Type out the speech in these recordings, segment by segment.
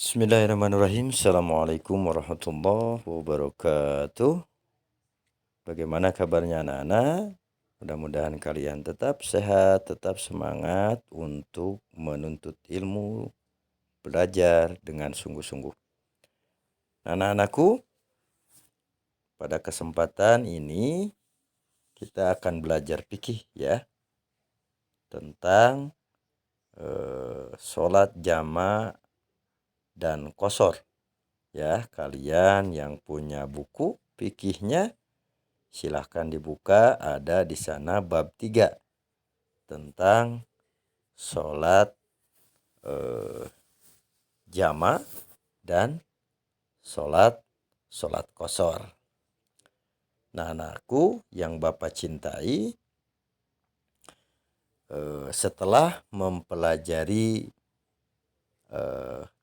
Bismillahirrahmanirrahim. Assalamualaikum warahmatullahi wabarakatuh. Bagaimana kabarnya anak-anak? Mudah-mudahan kalian tetap sehat, tetap semangat untuk menuntut ilmu, belajar dengan sungguh-sungguh. Anak-anakku, pada kesempatan ini kita akan belajar fikih ya, tentang sholat jama' dan qashar. Ya, kalian yang punya buku fikihnya silahkan dibuka, ada di sana bab 3 tentang sholat jama' dan sholat qashar. Nah, anakku yang Bapak cintai, setelah mempelajari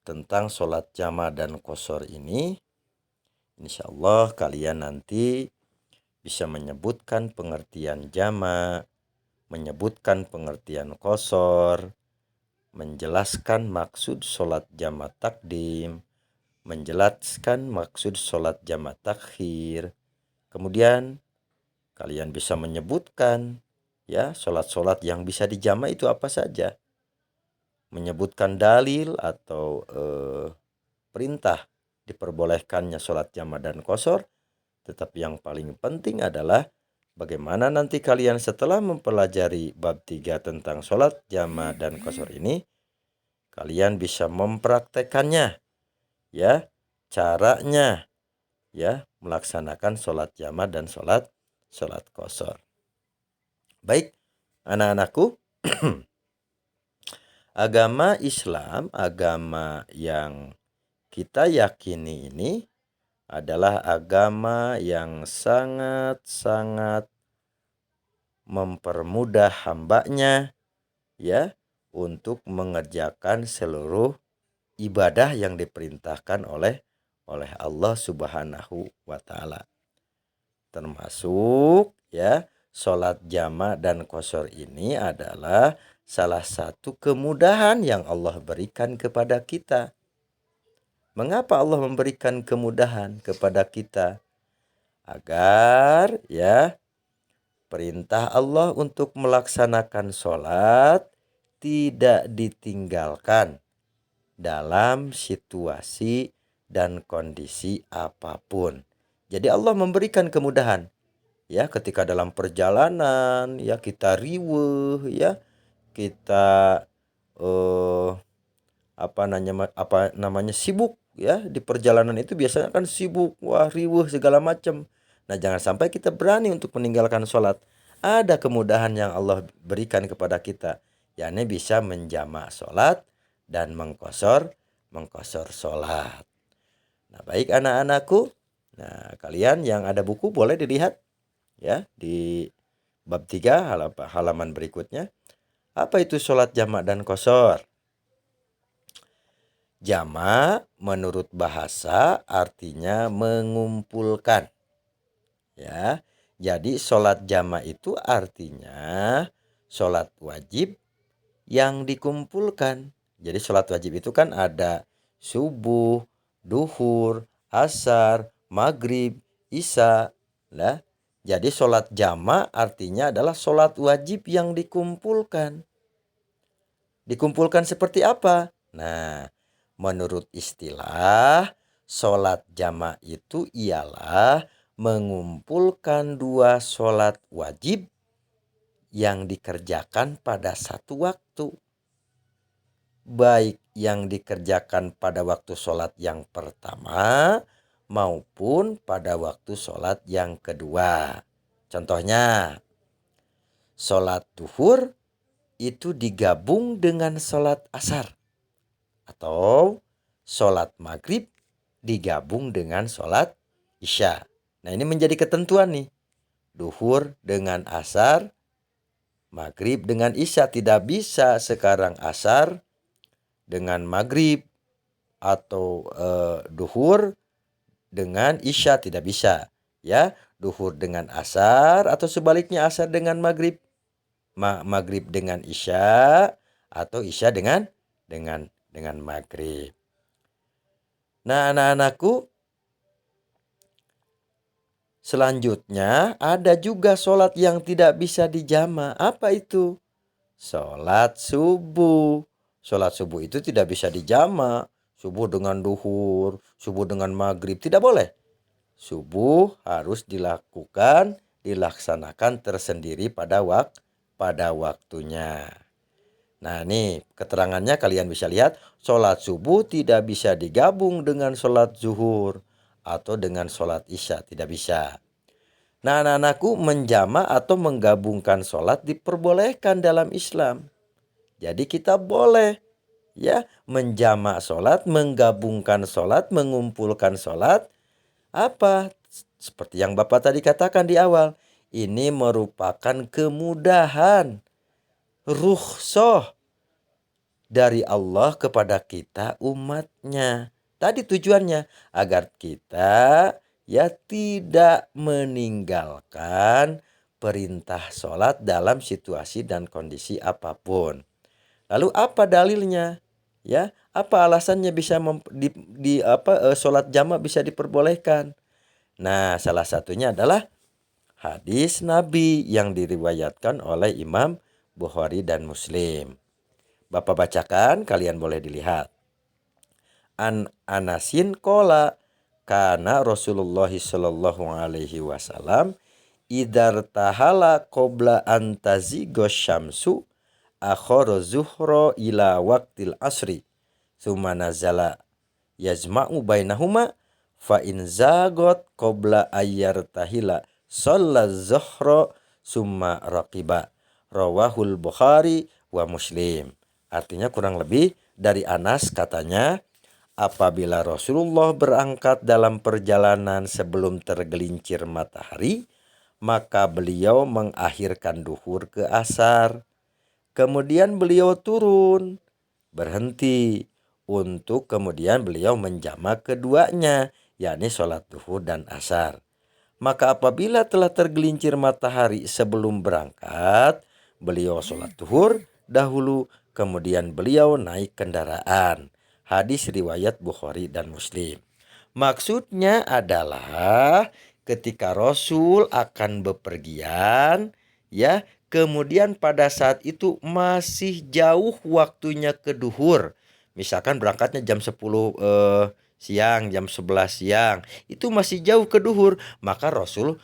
tentang sholat jama' dan qashar ini, insya Allah kalian nanti bisa menyebutkan pengertian jama', menyebutkan pengertian qashar, menjelaskan maksud sholat jama' takdim, menjelaskan maksud sholat jama' takhir. Kemudian kalian bisa menyebutkan ya sholat-sholat yang bisa dijama' itu apa saja. Menyebutkan dalil atau perintah diperbolehkannya sholat jama' dan qashar. Tetapi yang paling penting adalah bagaimana nanti kalian setelah mempelajari bab 3 tentang sholat jama' dan qashar ini, kalian bisa mempraktekannya ya, caranya ya melaksanakan sholat jama' dan sholat qashar. Baik anak-anakku, agama Islam, agama yang kita yakini ini adalah agama yang sangat-sangat mempermudah hambanya ya untuk mengerjakan seluruh ibadah yang diperintahkan oleh Allah Subhanahu wa taala. Termasuk ya sholat jama' dan qashar ini adalah salah satu kemudahan yang Allah berikan kepada kita. Mengapa Allah memberikan kemudahan kepada kita? Agar ya perintah Allah untuk melaksanakan sholat tidak ditinggalkan dalam situasi dan kondisi apapun. Jadi Allah memberikan kemudahan ya ketika dalam perjalanan ya kita riweuh ya, kita apa namanya sibuk ya, di perjalanan itu biasanya kan sibuk, wah riweuh segala macam. Nah, jangan sampai kita berani untuk meninggalkan sholat. Ada kemudahan yang Allah berikan kepada kita, yakni bisa menjamak sholat dan mengqashar sholat. Nah, baik anak-anakku. Nah, kalian yang ada buku boleh dilihat ya di bab 3 halaman berikutnya. Apa itu sholat jamak dan qashar? Jama' menurut bahasa artinya mengumpulkan. Ya. Jadi sholat jama' itu artinya sholat wajib yang dikumpulkan. Jadi sholat wajib itu kan ada subuh, duhur, asar, maghrib, isya. Nah, jadi sholat jama' artinya adalah sholat wajib yang dikumpulkan. Dikumpulkan seperti apa? Nah, menurut istilah, sholat jama' itu ialah mengumpulkan dua sholat wajib yang dikerjakan pada satu waktu. Baik yang dikerjakan pada waktu sholat yang pertama maupun pada waktu sholat yang kedua. Contohnya, sholat duhur itu digabung dengan sholat asar. Atau sholat maghrib digabung dengan sholat isya. Nah, ini menjadi ketentuan nih. Duhur dengan asar, maghrib dengan isya. Tidak bisa sekarang asar dengan maghrib atau duhur dengan isya, tidak bisa. Ya, duhur dengan asar atau sebaliknya asar dengan maghrib. Maghrib dengan isya atau isya dengan maghrib. Nah, anak-anakku, selanjutnya ada juga sholat yang tidak bisa dijama. Apa itu? Sholat subuh. Sholat subuh itu tidak bisa dijama. Subuh dengan duhur, subuh dengan maghrib, tidak boleh. Subuh harus dilaksanakan tersendiri pada waktunya. Nah, nih keterangannya kalian bisa lihat, sholat subuh tidak bisa digabung dengan sholat zuhur atau dengan sholat isya, tidak bisa. Nah, anak-anakku, menjama atau menggabungkan sholat diperbolehkan dalam Islam. Jadi kita boleh ya menjama sholat, menggabungkan sholat, mengumpulkan sholat. Apa? Seperti yang Bapak tadi katakan di awal, ini merupakan kemudahan, rukhsah dari Allah kepada kita umatnya. Tadi tujuannya agar kita ya tidak meninggalkan perintah sholat dalam situasi dan kondisi apapun. Lalu apa dalilnya? Ya, apa alasannya bisa sholat jamaah bisa diperbolehkan? Nah, salah satunya adalah hadis Nabi yang diriwayatkan oleh Imam Bukhari dan Muslim. Bapak bacakan, kalian boleh dilihat. An Anasin kola, karena Rasulullah sallallahu alaihi wasallam idar tahala qabla antazigos syamsu akhara zuhra ila waqtil asri thumma nazala yazma'u bainahuma fa in zagot qabla ayyartahila shalla zuhra summa raqiba, rawahul Bukhari wa Muslim. Artinya kurang lebih dari Anas katanya, apabila Rasulullah berangkat dalam perjalanan sebelum tergelincir matahari, maka beliau mengakhirkan duhur ke asar. Kemudian beliau turun, berhenti untuk kemudian beliau menjamak keduanya, yakni sholat duhur dan asar. Maka apabila telah tergelincir matahari sebelum berangkat, beliau sholat duhur dahulu, kemudian beliau naik kendaraan. Hadis riwayat Bukhari dan Muslim. Maksudnya adalah ketika Rasul akan bepergian, ya, kemudian pada saat itu masih jauh waktunya ke duhur. Misalkan berangkatnya jam 10 siang, jam 11 siang, itu masih jauh ke duhur, maka Rasul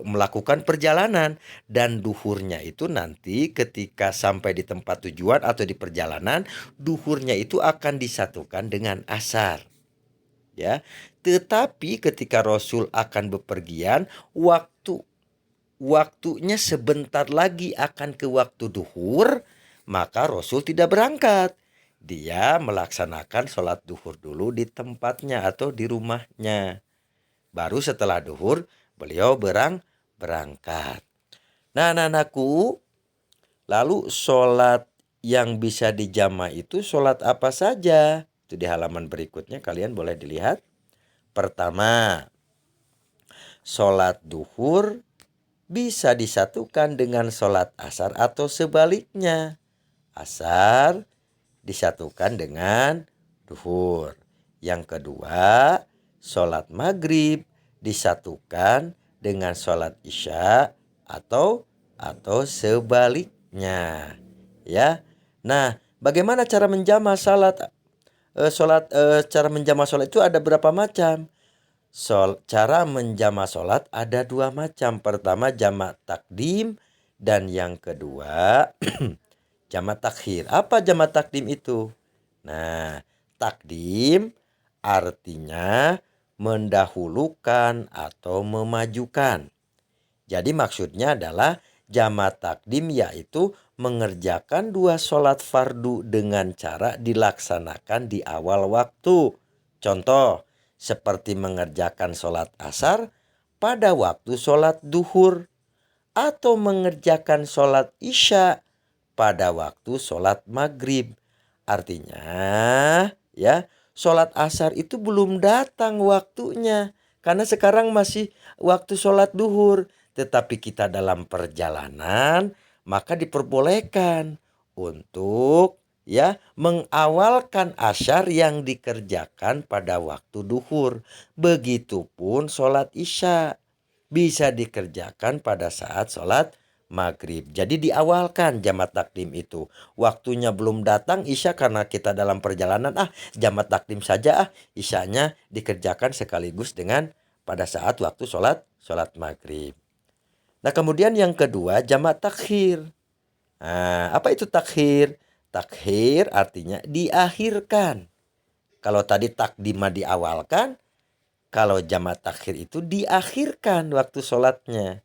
melakukan perjalanan, dan duhurnya itu nanti ketika sampai di tempat tujuan atau di perjalanan, duhurnya itu akan disatukan dengan asar. Ya, tetapi ketika Rasul akan bepergian, waktunya sebentar lagi akan ke waktu duhur, maka Rasul tidak berangkat. Dia melaksanakan sholat duhur dulu di tempatnya atau di rumahnya. Baru setelah duhur beliau berangkat. Nah, anakku, lalu sholat yang bisa dijama itu sholat apa saja? Itu di halaman berikutnya kalian boleh dilihat. Pertama, sholat duhur bisa disatukan dengan sholat asar atau sebaliknya. Asar disatukan dengan duhur. Yang kedua, sholat maghrib disatukan dengan sholat isya atau sebaliknya. Ya. Nah, bagaimana cara menjama cara menjama sholat itu ada berapa macam? Cara menjama sholat ada dua macam. Pertama jamak takdim, dan yang kedua jamak takhir. Apa jamak takdim itu? Nah, takdim artinya mendahulukan atau memajukan. Jadi maksudnya adalah jamak takdim yaitu mengerjakan dua sholat fardu dengan cara dilaksanakan di awal waktu. Contoh, seperti mengerjakan sholat asar pada waktu sholat duhur, atau mengerjakan sholat isya pada waktu sholat maghrib. Artinya ya, sholat asar itu belum datang waktunya, karena sekarang masih waktu sholat duhur. Tetapi kita dalam perjalanan, maka diperbolehkan untuk ya, mengawalkan asyar yang dikerjakan pada waktu duhur. Begitupun sholat isya bisa dikerjakan pada saat sholat maghrib. Jadi diawalkan jamak takdim itu. Waktunya belum datang isya karena kita dalam perjalanan, jamak takdim saja, isyanya dikerjakan sekaligus dengan pada saat waktu sholat maghrib. Nah, kemudian yang kedua jamak takhir. Nah, apa itu takhir? Takhir artinya diakhirkan. Kalau tadi takdimah diawalkan, kalau jamak takhir itu diakhirkan waktu sholatnya.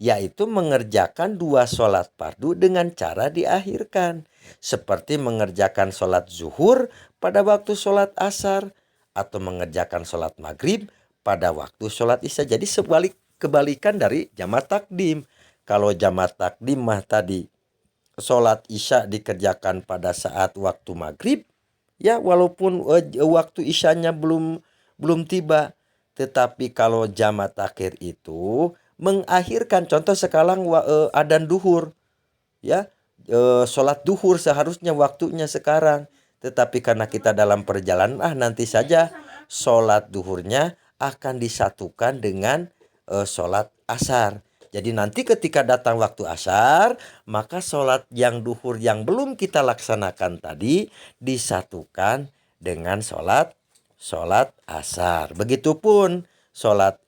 Yaitu mengerjakan 2 sholat fardu dengan cara diakhirkan. Seperti mengerjakan sholat zuhur pada waktu sholat asar. Atau mengerjakan sholat maghrib pada waktu sholat isya. Jadi kebalikan dari jamak takdim. Kalau jamak takdim mah tadi sholat isya dikerjakan pada saat waktu maghrib, ya walaupun waktu isyanya belum tiba. Tetapi kalau jamak takhir itu mengakhirkan, contoh sekarang adzan duhur, ya, sholat duhur seharusnya waktunya sekarang, tetapi karena kita dalam perjalanan, nanti saja sholat duhurnya akan disatukan dengan sholat asar. Jadi nanti ketika datang waktu asar, maka sholat yang duhur yang belum kita laksanakan tadi disatukan dengan sholat asar. Begitupun sholat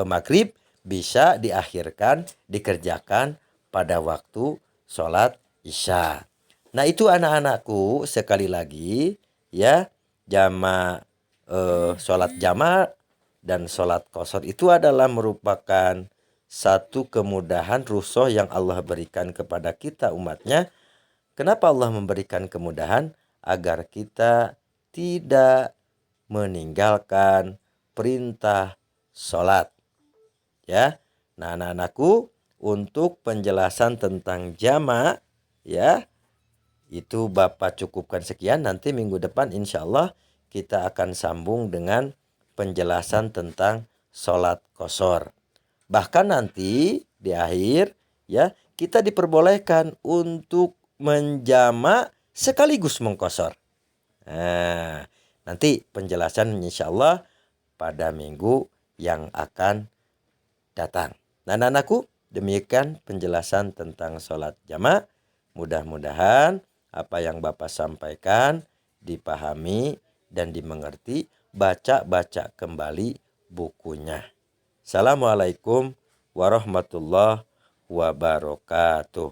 maghrib bisa diakhirkan, dikerjakan pada waktu sholat isya. Nah, itu anak-anakku, sekali lagi ya, sholat jamak dan sholat qashar itu adalah merupakan satu kemudahan rukhsah yang Allah berikan kepada kita umatnya. Kenapa Allah memberikan kemudahan? Agar kita tidak meninggalkan perintah sholat. Ya, nah anak-anakku, untuk penjelasan tentang jamak, ya, itu Bapak cukupkan sekian. Nanti minggu depan insya Allah kita akan sambung dengan penjelasan tentang sholat qashar. Bahkan nanti di akhir, ya, kita diperbolehkan untuk menjamak sekaligus mengqashar. Nah, nanti penjelasan insya Allah pada minggu yang akan datang. Nah, anak-anakku, demikian penjelasan tentang sholat jamak. Mudah-mudahan apa yang Bapak sampaikan dipahami dan dimengerti. Baca kembali bukunya. Assalamualaikum warahmatullahi wabarakatuh.